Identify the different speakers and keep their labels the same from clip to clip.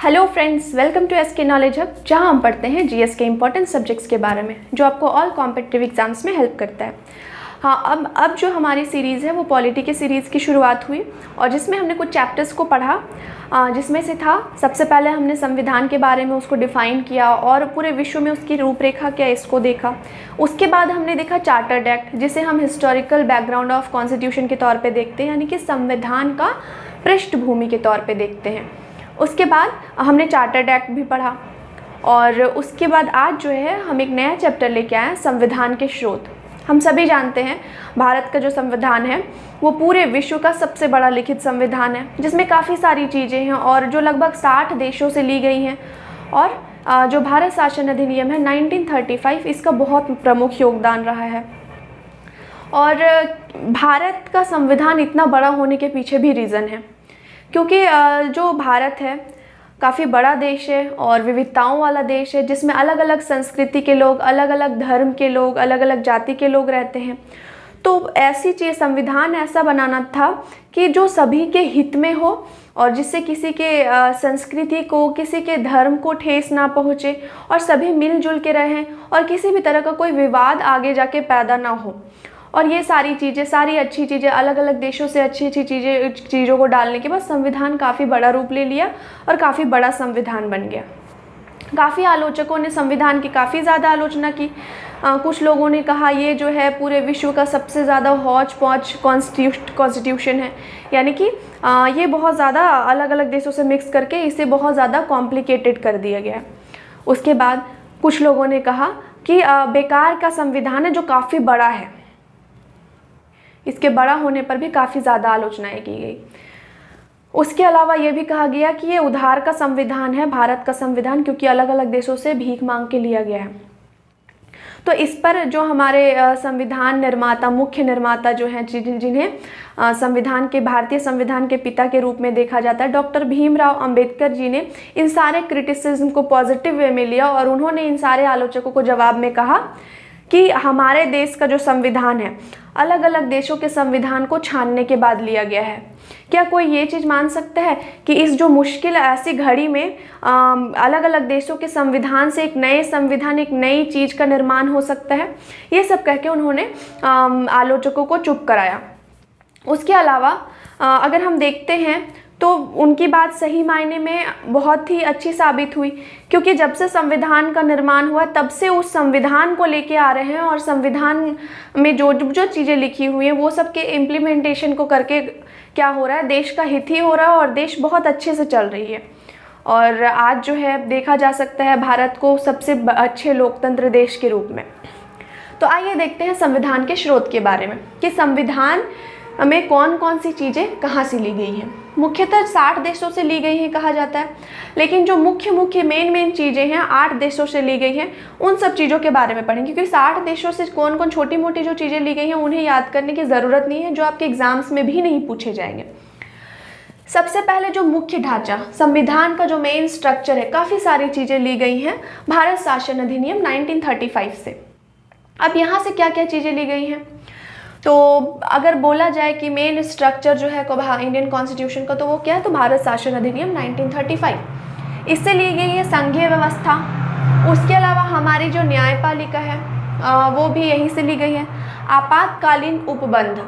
Speaker 1: Hello friends, welcome to SK knowledge hub, जहां हम पढ़ते हैं जीएस के इंपॉर्टेंट सब्जेक्ट्स के बारे में जो आपको ऑल कॉम्पिटिटिव एग्जाम्स में हेल्प करता है। हाँ, अब जो हमारी सीरीज़ है वो पॉलिटी की सीरीज़ की शुरुआत हुई और जिसमें हमने कुछ चैप्टर्स को पढ़ा, जिसमें से था सबसे पहले हमने संविधान के बारे में उसको डिफ़ाइन किया और पूरे विश्व में उसकी रूपरेखा क्या है इसको देखा। उसके बाद हमने देखा चार्टर्ड एक्ट, जिसे हम हिस्टोरिकल बैकग्राउंड ऑफ कॉन्स्टिट्यूशन के तौर पे देखते हैं, यानी कि संविधान का पृष्ठभूमि के तौर पे देखते हैं। उसके बाद हमने चार्टर्ड एक्ट भी पढ़ा और उसके बाद आज जो है हम एक नया चैप्टर लेके आए हैं, संविधान के स्रोत। हम सभी जानते हैं भारत का जो संविधान है वो पूरे विश्व का सबसे बड़ा लिखित संविधान है, जिसमें काफ़ी सारी चीज़ें हैं और जो लगभग 60 देशों से ली गई हैं। और जो भारत शासन अधिनियम है 1935, इसका बहुत प्रमुख योगदान रहा है। और भारत का संविधान इतना बड़ा होने के पीछे भी रीज़न है, क्योंकि जो भारत है काफ़ी बड़ा देश है और विविधताओं वाला देश है, जिसमें अलग अलग संस्कृति के लोग, अलग अलग धर्म के लोग, अलग अलग जाति के लोग रहते हैं। तो ऐसी चीज़, संविधान ऐसा बनाना था कि जो सभी के हित में हो और जिससे किसी के संस्कृति को, किसी के धर्म को ठेस ना पहुँचे और सभी मिलजुल के रहें और किसी भी तरह का कोई विवाद आगे जाके पैदा ना हो। और ये सारी चीज़ें, सारी अच्छी चीज़ें, अलग अलग देशों से अच्छी अच्छी चीज़ों को डालने के बाद संविधान काफ़ी बड़ा रूप ले लिया और काफ़ी बड़ा संविधान बन गया। काफ़ी आलोचकों ने संविधान की काफ़ी ज़्यादा आलोचना की। कुछ लोगों ने कहा ये जो है पूरे विश्व का सबसे ज़्यादा हौच पौच कॉन्स्टिट्यूशन है, यानी कि ये बहुत ज़्यादा अलग अलग देशों से मिक्स करके इसे बहुत ज़्यादा कॉम्प्लिकेटेड कर दिया गया है। उसके बाद कुछ लोगों ने कहा कि बेकार का संविधान है जो काफ़ी बड़ा है। इसके बड़ा होने पर भी काफ़ी ज़्यादा आलोचनाएं की गई। उसके अलावा ये भी कहा गया कि ये उधार का संविधान है, भारत का संविधान, क्योंकि अलग अलग देशों से भीख मांग के लिया गया है। तो इस पर जो हमारे संविधान निर्माता, मुख्य निर्माता जो हैं, जिन्हें संविधान के, भारतीय संविधान के पिता के रूप में देखा जाता है, डॉक्टर भीमराव अंबेडकर जी ने इन सारे क्रिटिसिज्म को पॉजिटिव वे में लिया और उन्होंने इन सारे आलोचकों को जवाब में कहा कि हमारे देश का जो संविधान है अलग अलग देशों के संविधान को छानने के बाद लिया गया है। क्या कोई ये चीज़ मान सकता है कि इस जो मुश्किल ऐसी घड़ी में अलग अलग देशों के संविधान से एक नए संविधान, एक नई चीज़ का निर्माण हो सकता है? ये सब कह के उन्होंने आलोचकों को चुप कराया। उसके अलावा अगर हम देखते हैं तो उनकी बात सही मायने में बहुत ही अच्छी साबित हुई, क्योंकि जब से संविधान का निर्माण हुआ तब से उस संविधान को लेके आ रहे हैं और संविधान में जो जो चीज़ें लिखी हुई हैं वो सब के इम्प्लीमेंटेशन को करके क्या हो रहा है, देश का हित ही हो रहा है और देश बहुत अच्छे से चल रही है। और आज जो है देखा जा सकता है भारत को सबसे अच्छे लोकतंत्र देश के रूप में। तो आइए देखते हैं संविधान के स्रोत के बारे में कि संविधान में कौन कौन सी चीज़ें कहाँ से ली गई हैं। मुख्यतः 60 देशों से ली गई हैं कहा जाता है, लेकिन जो मुख्य मेन चीज़ें हैं 8 देशों से ली गई हैं। उन सब चीज़ों के बारे में पढ़ेंगे, क्योंकि 60 देशों से कौन कौन छोटी मोटी जो चीज़ें ली गई हैं उन्हें याद करने की ज़रूरत नहीं है, जो आपके एग्जाम्स में भी नहीं पूछे जाएंगे। सबसे पहले जो मुख्य ढांचा, संविधान का जो मेन स्ट्रक्चर है, काफ़ी सारी चीज़ें ली गई हैं भारत शासन अधिनियम 1935 से। अब यहाँ से क्या क्या चीज़ें ली गई हैं, तो अगर बोला जाए कि मेन स्ट्रक्चर जो है इंडियन कॉन्स्टिट्यूशन का, तो वो क्या है, तो भारत शासन अधिनियम 1935, इससे ली गई है संघीय व्यवस्था। उसके अलावा हमारी जो न्यायपालिका है वो भी यहीं से ली गई है। आपातकालीन उपबंध,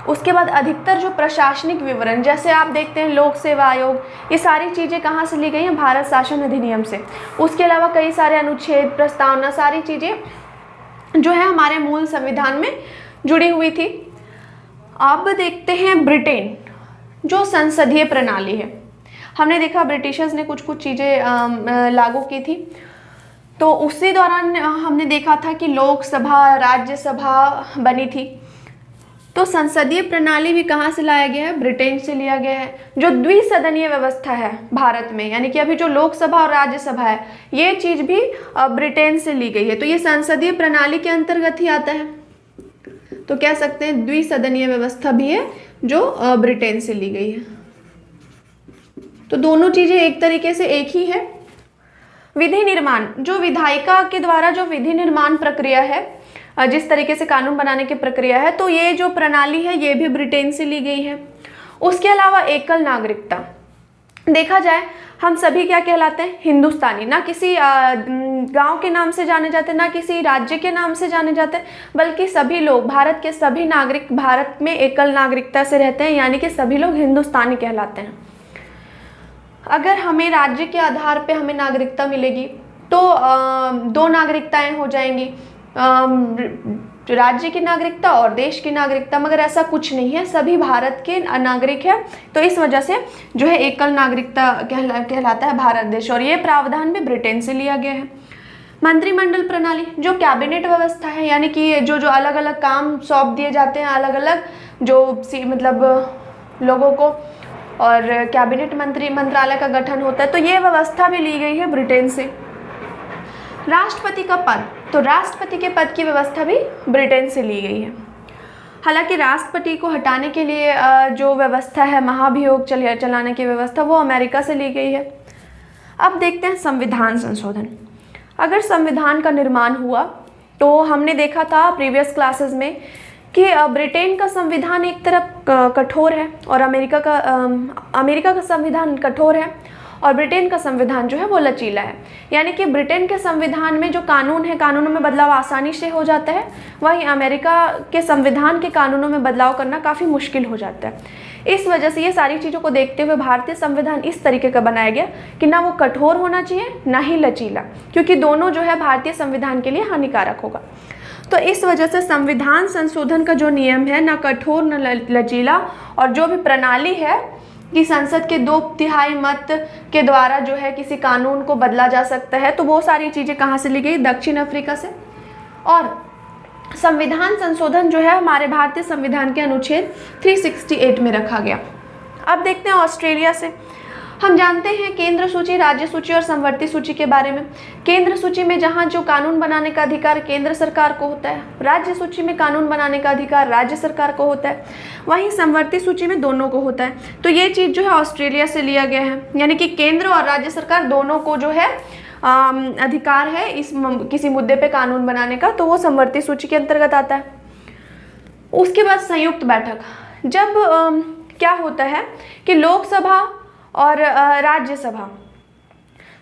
Speaker 1: उसके बाद अधिकतर जो प्रशासनिक विवरण, जैसे आप देखते हैं लोक सेवा आयोग, ये सारी चीज़ें कहाँ से ली गई हैं, भारत शासन अधिनियम से। उसके अलावा कई सारे अनुच्छेद, प्रस्तावना, सारी चीज़ें जो है हमारे मूल संविधान में जुड़ी हुई थी। अब देखते हैं ब्रिटेन, जो संसदीय प्रणाली है। हमने देखा ब्रिटिशर्स ने कुछ चीज़ें लागू की थी, तो उसी दौरान हमने देखा था कि लोकसभा, राज्यसभा बनी थी। तो संसदीय प्रणाली भी कहाँ से लाया गया है, ब्रिटेन से लिया गया है। जो द्विसदनीय व्यवस्था है भारत में, यानी कि अभी जो लोकसभा और राज्यसभा है, ये चीज़ भी ब्रिटेन से ली गई है। तो ये संसदीय प्रणाली के अंतर्गत ही आता है, तो कह सकते हैं द्विसदनीय व्यवस्था भी है जो ब्रिटेन से ली गई है। तो दोनों चीज़ें एक तरीके से एक ही है। विधि निर्माण, जो विधायिका के द्वारा जो विधि निर्माण प्रक्रिया है, जिस तरीके से कानून बनाने की प्रक्रिया है, तो ये जो प्रणाली है ये भी ब्रिटेन से ली गई है। उसके अलावा एकल नागरिकता, देखा जाए हम सभी क्या कहलाते हैं, हिंदुस्तानी। ना किसी गांव के नाम से जाने जाते हैं, ना किसी राज्य के नाम से जाने जाते हैं, बल्कि सभी लोग, भारत के सभी नागरिक भारत में एकल नागरिकता से रहते हैं, यानी कि सभी लोग हिंदुस्तानी कहलाते हैं। अगर हमें राज्य के आधार पे हमें नागरिकता मिलेगी तो दो नागरिकताएं हो जाएंगी, राज्य की नागरिकता और देश की नागरिकता, मगर ऐसा कुछ नहीं है, सभी भारत के नागरिक हैं। तो इस वजह से जो है एकल नागरिकता कहलाता है भारत देश, और ये प्रावधान भी ब्रिटेन से लिया गया है। मंत्रिमंडल प्रणाली, जो कैबिनेट व्यवस्था है, यानी कि जो अलग अलग काम सौंप दिए जाते हैं अलग अलग जो मतलब लोगों को, और कैबिनेट मंत्रालय का गठन होता है, तो ये व्यवस्था भी ली गई है ब्रिटेन से। राष्ट्रपति का पद, तो राष्ट्रपति के पद की व्यवस्था भी ब्रिटेन से ली गई है। हालांकि राष्ट्रपति को हटाने के लिए जो व्यवस्था है, महाभियोग चलाने की व्यवस्था, वो अमेरिका से ली गई है। अब देखते हैं संविधान संशोधन। अगर संविधान का निर्माण हुआ तो हमने देखा था प्रीवियस क्लासेस में कि ब्रिटेन का संविधान एक तरफ कठोर है और अमेरिका का संविधान कठोर है, और ब्रिटेन का संविधान जो है वो लचीला है। यानी कि ब्रिटेन के संविधान में जो कानून है, कानूनों में बदलाव आसानी से हो जाता है, वहीं अमेरिका के संविधान के कानूनों में बदलाव करना काफ़ी मुश्किल हो जाता है। इस वजह से ये सारी चीज़ों को देखते हुए भारतीय संविधान इस तरीके का बनाया गया कि ना वो कठोर होना चाहिए ना ही लचीला, क्योंकि दोनों जो है भारतीय संविधान के लिए हानिकारक होगा। तो इस वजह से संविधान संशोधन का जो नियम है, ना कठोर न लचीला, और जो भी प्रणाली है कि संसद के 2/3 मत के द्वारा जो है किसी कानून को बदला जा सकता है, तो वो सारी चीज़ें कहाँ से ली गई, दक्षिण अफ्रीका से। और संविधान संशोधन जो है हमारे भारतीय संविधान के अनुच्छेद 368 में रखा गया। अब देखते हैं ऑस्ट्रेलिया से। हम जानते हैं केंद्र सूची, राज्य सूची और समवर्ती सूची के बारे में। केंद्र सूची में जहां जो कानून बनाने का अधिकार केंद्र सरकार को होता है, राज्य सूची में कानून बनाने का अधिकार राज्य सरकार को होता है, वहीं समवर्ती सूची में दोनों को होता है। तो ये चीज़ जो है ऑस्ट्रेलिया से लिया गया है, यानी कि केंद्र और राज्य सरकार दोनों को जो है अधिकार है इस किसी मुद्दे पे कानून बनाने का, तो वो समवर्ती सूची के अंतर्गत आता है। उसके बाद संयुक्त बैठक, जब क्या होता है कि लोकसभा और राज्यसभा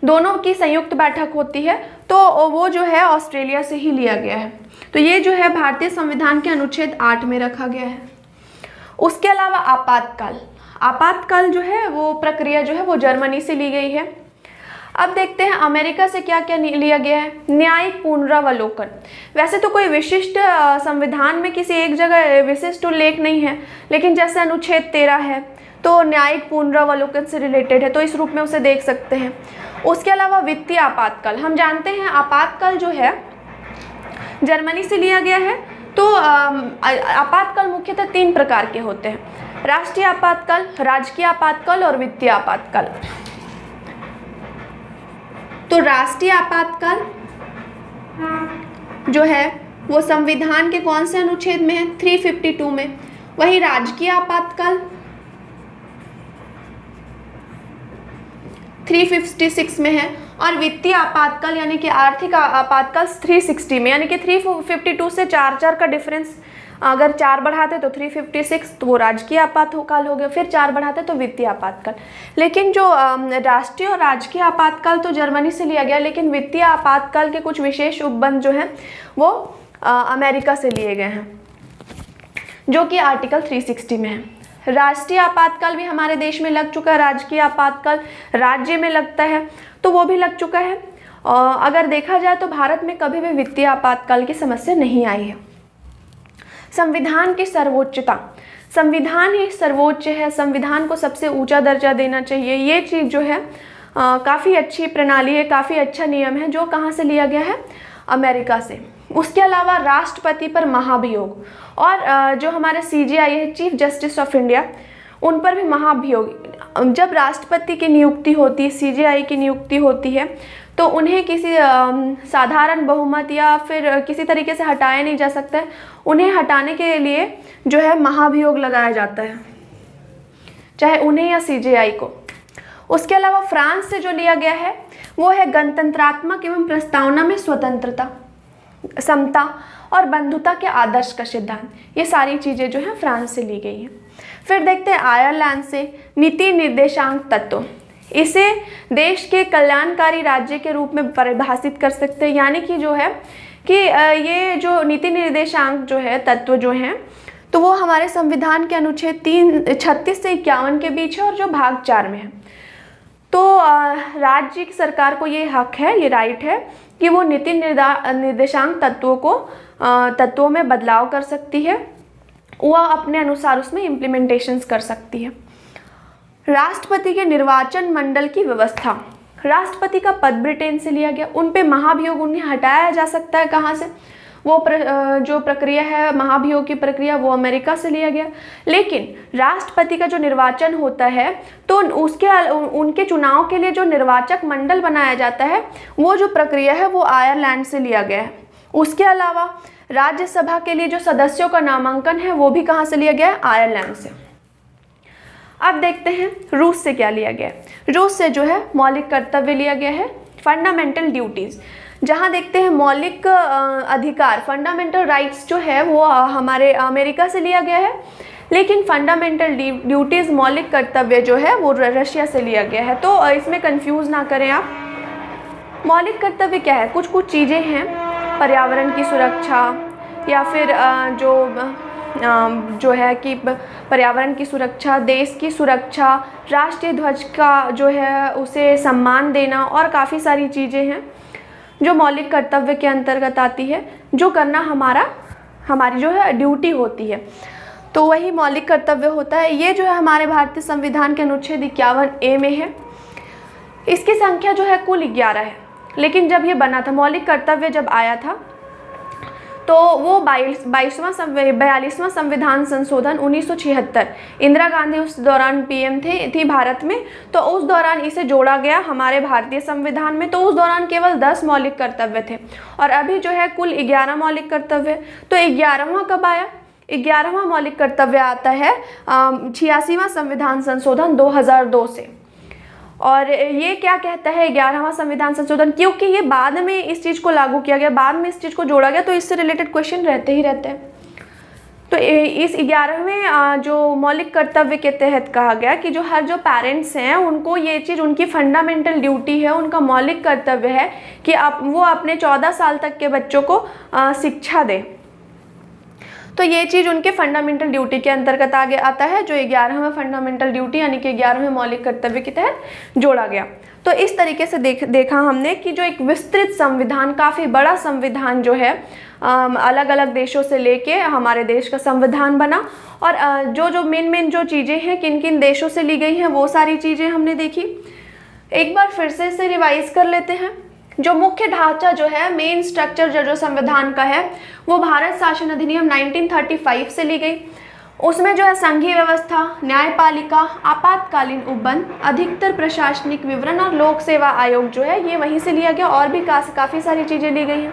Speaker 1: दोनों की संयुक्त बैठक होती है, तो वो जो है ऑस्ट्रेलिया से ही लिया गया है। तो ये जो है भारतीय संविधान के अनुच्छेद 8 में रखा गया है। उसके अलावा आपातकाल जो है वो प्रक्रिया जो है वो जर्मनी से ली गई है। अब देखते हैं अमेरिका से क्या क्या लिया गया है। न्यायिक पुनरावलोकन, वैसे तो कोई विशिष्ट संविधान में किसी एक जगह विशिष्ट उल्लेख नहीं है, लेकिन जैसे अनुच्छेद 13 है तो न्यायिक पुनरावलोकन से रिलेटेड है, तो इस रूप में उसे देख सकते हैं। उसके अलावा वित्तीय आपातकाल, हम जानते हैं आपातकाल जो है जर्मनी से लिया गया है। तो आपातकाल मुख्यतः 3 प्रकार के होते हैं, राष्ट्रीय आपातकाल, राजकीय आपातकाल और वित्तीय आपातकाल। तो राष्ट्रीय आपातकाल जो है वो संविधान के कौन से अनुच्छेद में है, 352 में। वही राजकीय आपातकाल 356 में है, और वित्तीय आपातकाल यानी कि आर्थिक आपातकाल 360 में, यानी कि 352 से 4 का डिफरेंस, अगर 4 बढ़ाते तो 356, तो वो राजकीय आपातकाल हो गया, फिर 4 बढ़ाते तो वित्तीय आपातकाल। लेकिन जो राष्ट्रीय और राजकीय आपातकाल तो जर्मनी से लिया गया, लेकिन वित्तीय आपातकाल के कुछ विशेष उपबंध जो हैं वो अमेरिका से लिए गए हैं, जो कि आर्टिकल 360 में है। राष्ट्रीय आपातकाल भी हमारे देश में लग चुका है, राजकीय आपातकाल राज्य में लगता है तो वो भी लग चुका है। अगर देखा जाए तो भारत में कभी भी वित्तीय आपातकाल की समस्या नहीं आई है। संविधान की सर्वोच्चता, संविधान ही सर्वोच्च है, संविधान को सबसे ऊंचा दर्जा देना चाहिए, ये चीज़ जो है काफ़ी अच्छी प्रणाली है, काफ़ी अच्छा नियम है, जो कहाँ से लिया गया है, अमेरिका से। उसके अलावा राष्ट्रपति पर महाभियोग, और जो हमारे CJI है, चीफ जस्टिस ऑफ इंडिया, उन पर भी महाभियोग। जब राष्ट्रपति की नियुक्ति होती है, CJI की नियुक्ति होती है, तो उन्हें किसी साधारण बहुमत या फिर किसी तरीके से हटाया नहीं जा सकता है। उन्हें हटाने के लिए जो है महाभियोग लगाया जाता है, चाहे उन्हें या CJI को। उसके अलावा फ्रांस से जो लिया गया है वो है गणतंत्रात्मक एवं प्रस्तावना में स्वतंत्रता, समता और बंधुता के आदर्श का सिद्धांत। ये सारी चीज़ें जो है फ्रांस से ली गई हैं। फिर देखते हैं आयरलैंड से नीति निर्देशांक तत्व। इसे देश के कल्याणकारी राज्य के रूप में परिभाषित कर सकते हैं। यानी कि जो है कि ये जो नीति निर्देशांक जो है तत्व जो हैं तो वो हमारे संविधान के अनुच्छेद 36 से 51 के बीच है और जो भाग 4 में है। तो राज्य की सरकार को ये हक है, ये राइट है कि वो नीति निर्देशांक तत्वों में बदलाव कर सकती है, वह अपने अनुसार उसमें इम्प्लीमेंटेशंस कर सकती है। राष्ट्रपति के निर्वाचन मंडल की व्यवस्था, राष्ट्रपति का पद ब्रिटेन से लिया गया, उन पे महाभियोग उन्हें हटाया जा सकता है कहाँ से, वो जो प्रक्रिया है महाभियोग की प्रक्रिया वो अमेरिका से लिया गया। लेकिन राष्ट्रपति का जो निर्वाचन होता है तो उनके चुनाव के लिए जो निर्वाचक मंडल बनाया जाता है वो जो प्रक्रिया है वो आयरलैंड से लिया गया है। उसके अलावा राज्यसभा के लिए जो सदस्यों का नामांकन है वो भी कहाँ से लिया गया है, आयरलैंड से। अब देखते हैं रूस से क्या लिया गया है। रूस से जो है मौलिक कर्तव्य लिया गया है, फंडामेंटल ड्यूटीज़, जहाँ देखते हैं मौलिक अधिकार फंडामेंटल राइट्स जो है वो हमारे अमेरिका से लिया गया है, लेकिन फंडामेंटल ड्यूटीज़ मौलिक कर्तव्य जो है वो रशिया से लिया गया है। तो इसमें कंफ्यूज ना करें आप। मौलिक कर्तव्य क्या है, कुछ चीज़ें हैं, पर्यावरण की सुरक्षा या फिर जो है कि पर्यावरण की सुरक्षा, देश की सुरक्षा, राष्ट्रीय ध्वज का जो है उसे सम्मान देना और काफ़ी सारी चीज़ें हैं जो मौलिक कर्तव्य के अंतर्गत आती है, जो करना हमारी जो है ड्यूटी होती है। तो वही मौलिक कर्तव्य होता है। ये जो है हमारे भारतीय संविधान के अनुच्छेद 51A में है। इसकी संख्या जो है कुल 11 है, लेकिन जब ये बना था मौलिक कर्तव्य जब आया था तो वो 42वां संविधान संशोधन 1976, इंदिरा गांधी उस दौरान पीएम थी भारत में, तो उस दौरान इसे जोड़ा गया हमारे भारतीय संविधान में। तो उस दौरान केवल 10 मौलिक कर्तव्य थे और अभी जो है कुल 11 मौलिक कर्तव्य। तो 11वां कब आया, 11वां मौलिक कर्तव्य आता है 86वां संविधान संशोधन 2002 से। और ये क्या कहता है 11वां संविधान संशोधन, क्योंकि ये बाद में इस चीज़ को लागू किया गया, बाद में इस चीज़ को जोड़ा गया, तो इससे रिलेटेड क्वेश्चन रहते ही रहते हैं। तो इस 11वें जो मौलिक कर्तव्य के तहत कहा गया कि जो पेरेंट्स हैं उनको ये चीज़, उनकी फंडामेंटल ड्यूटी है, उनका मौलिक कर्तव्य है कि वो अपने 14 साल तक के बच्चों को शिक्षा दें। तो ये चीज़ उनके फंडामेंटल ड्यूटी के अंतर्गत आगे आता है, जो 11वें फंडामेंटल ड्यूटी यानी कि 11वें मौलिक कर्तव्य के तहत जोड़ा गया। तो इस तरीके से देखा हमने कि जो एक विस्तृत संविधान, काफ़ी बड़ा संविधान जो है अलग अलग देशों से लेके हमारे देश का संविधान बना, और जो मेन जो चीज़ें हैं किन किन देशों से ली गई हैं वो सारी चीज़ें हमने देखी। एक बार फिर से इसे रिवाइज कर लेते हैं। जो मुख्य ढांचा जो है, मेन स्ट्रक्चर जो संविधान का है वो भारत शासन अधिनियम 1935 से ली गई। उसमें जो है संघीय व्यवस्था, न्यायपालिका, आपातकालीन उपबंध, अधिकतर प्रशासनिक विवरण और लोक सेवा आयोग जो है ये वहीं से लिया गया, और भी काफ़ी सारी चीज़ें ली गई हैं।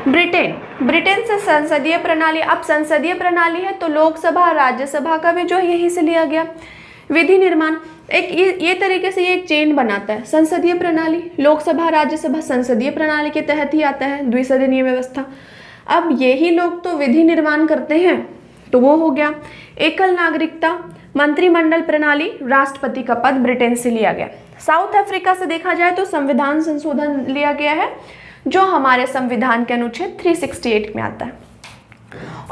Speaker 1: ब्रिटेन से संसदीय प्रणाली, अब संसदीय प्रणाली है तो लोकसभा राज्यसभा का भी जो है यहीं से लिया गया। विधि निर्माण, एक ये तरीके से ये एक चेन बनाता है, संसदीय प्रणाली, लोकसभा राज्यसभा संसदीय प्रणाली के तहत ही आता है, द्विसदनीय व्यवस्था। अब यही लोग तो विधि निर्माण करते हैं, तो वो हो गया। एकल नागरिकता, मंत्रिमंडल प्रणाली, राष्ट्रपति का पद ब्रिटेन से लिया गया। साउथ अफ्रीका से देखा जाए तो संविधान संशोधन लिया गया है जो हमारे संविधान के अनुच्छेद 368 में आता है।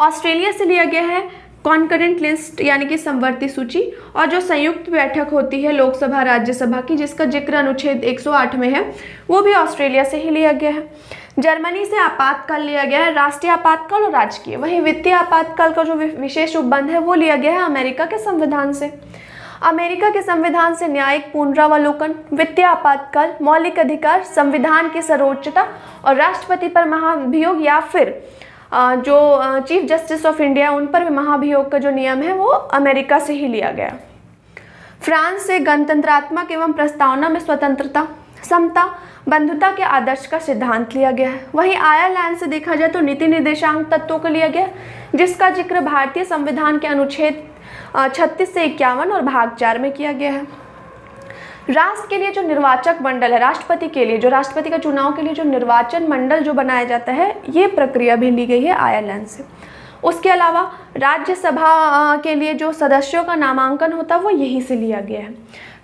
Speaker 1: ऑस्ट्रेलिया से लिया गया है कॉन्करेंट लिस्ट यानी कि समवर्ती सूची, और जो संयुक्त बैठक होती है लोकसभा राज्यसभा की जिसका जिक्र अनुच्छेद 108 में है वो भी ऑस्ट्रेलिया से ही लिया गया है। जर्मनी से आपातकाल लिया गया है, राष्ट्रीय आपातकाल और राजकीय। वहीं वित्तीय आपातकाल का जो विशेष उपबंध है वो लिया गया है अमेरिका के संविधान से। अमेरिका के संविधान से न्यायिक पुनरावलोकन, वित्तीय आपातकाल, मौलिक अधिकार, संविधान की सर्वोच्चता और राष्ट्रपति पर महाभियोग या फिर जो चीफ जस्टिस ऑफ इंडिया उन पर महाभियोग का जो नियम है वो अमेरिका से ही लिया गया। फ्रांस से गणतंत्रात्मक एवं प्रस्तावना में स्वतंत्रता, समता, बंधुता के आदर्श का सिद्धांत लिया गया है। वहीं आयरलैंड से देखा जाए तो नीति निर्देशांक तत्वों को लिया गया जिसका जिक्र भारतीय संविधान के अनुच्छेद 36 से 51 और भाग 4 में किया गया है। राष्ट्र के लिए जो निर्वाचक मंडल है, राष्ट्रपति के लिए जो राष्ट्रपति का चुनाव के लिए जो निर्वाचन मंडल जो बनाया जाता है ये प्रक्रिया भी ली गई है आयरलैंड से। उसके अलावा राज्यसभा के लिए जो सदस्यों का नामांकन होता है वो यहीं से लिया गया है।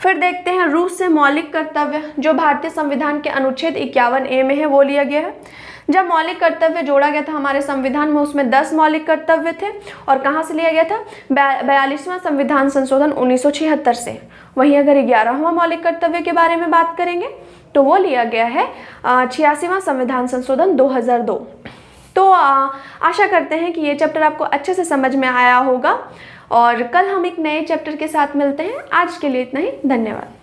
Speaker 1: फिर देखते हैं रूस से मौलिक कर्तव्य, जो भारतीय संविधान के अनुच्छेद 51A में है, वो लिया गया है। जब मौलिक कर्तव्य जोड़ा गया था हमारे संविधान में, उसमें 10 मौलिक कर्तव्य थे और कहाँ से लिया गया था? 42वां संविधान संशोधन 1976 से। वहीं अगर 11वां मौलिक कर्तव्य के बारे में बात करेंगे तो वो लिया गया है 86वां संविधान संशोधन 2002। तो आशा करते हैं कि ये चैप्टर आपको अच्छे से समझ में आया होगा और कल हम एक नए चैप्टर के साथ मिलते हैं। आज के लिए इतना ही, धन्यवाद।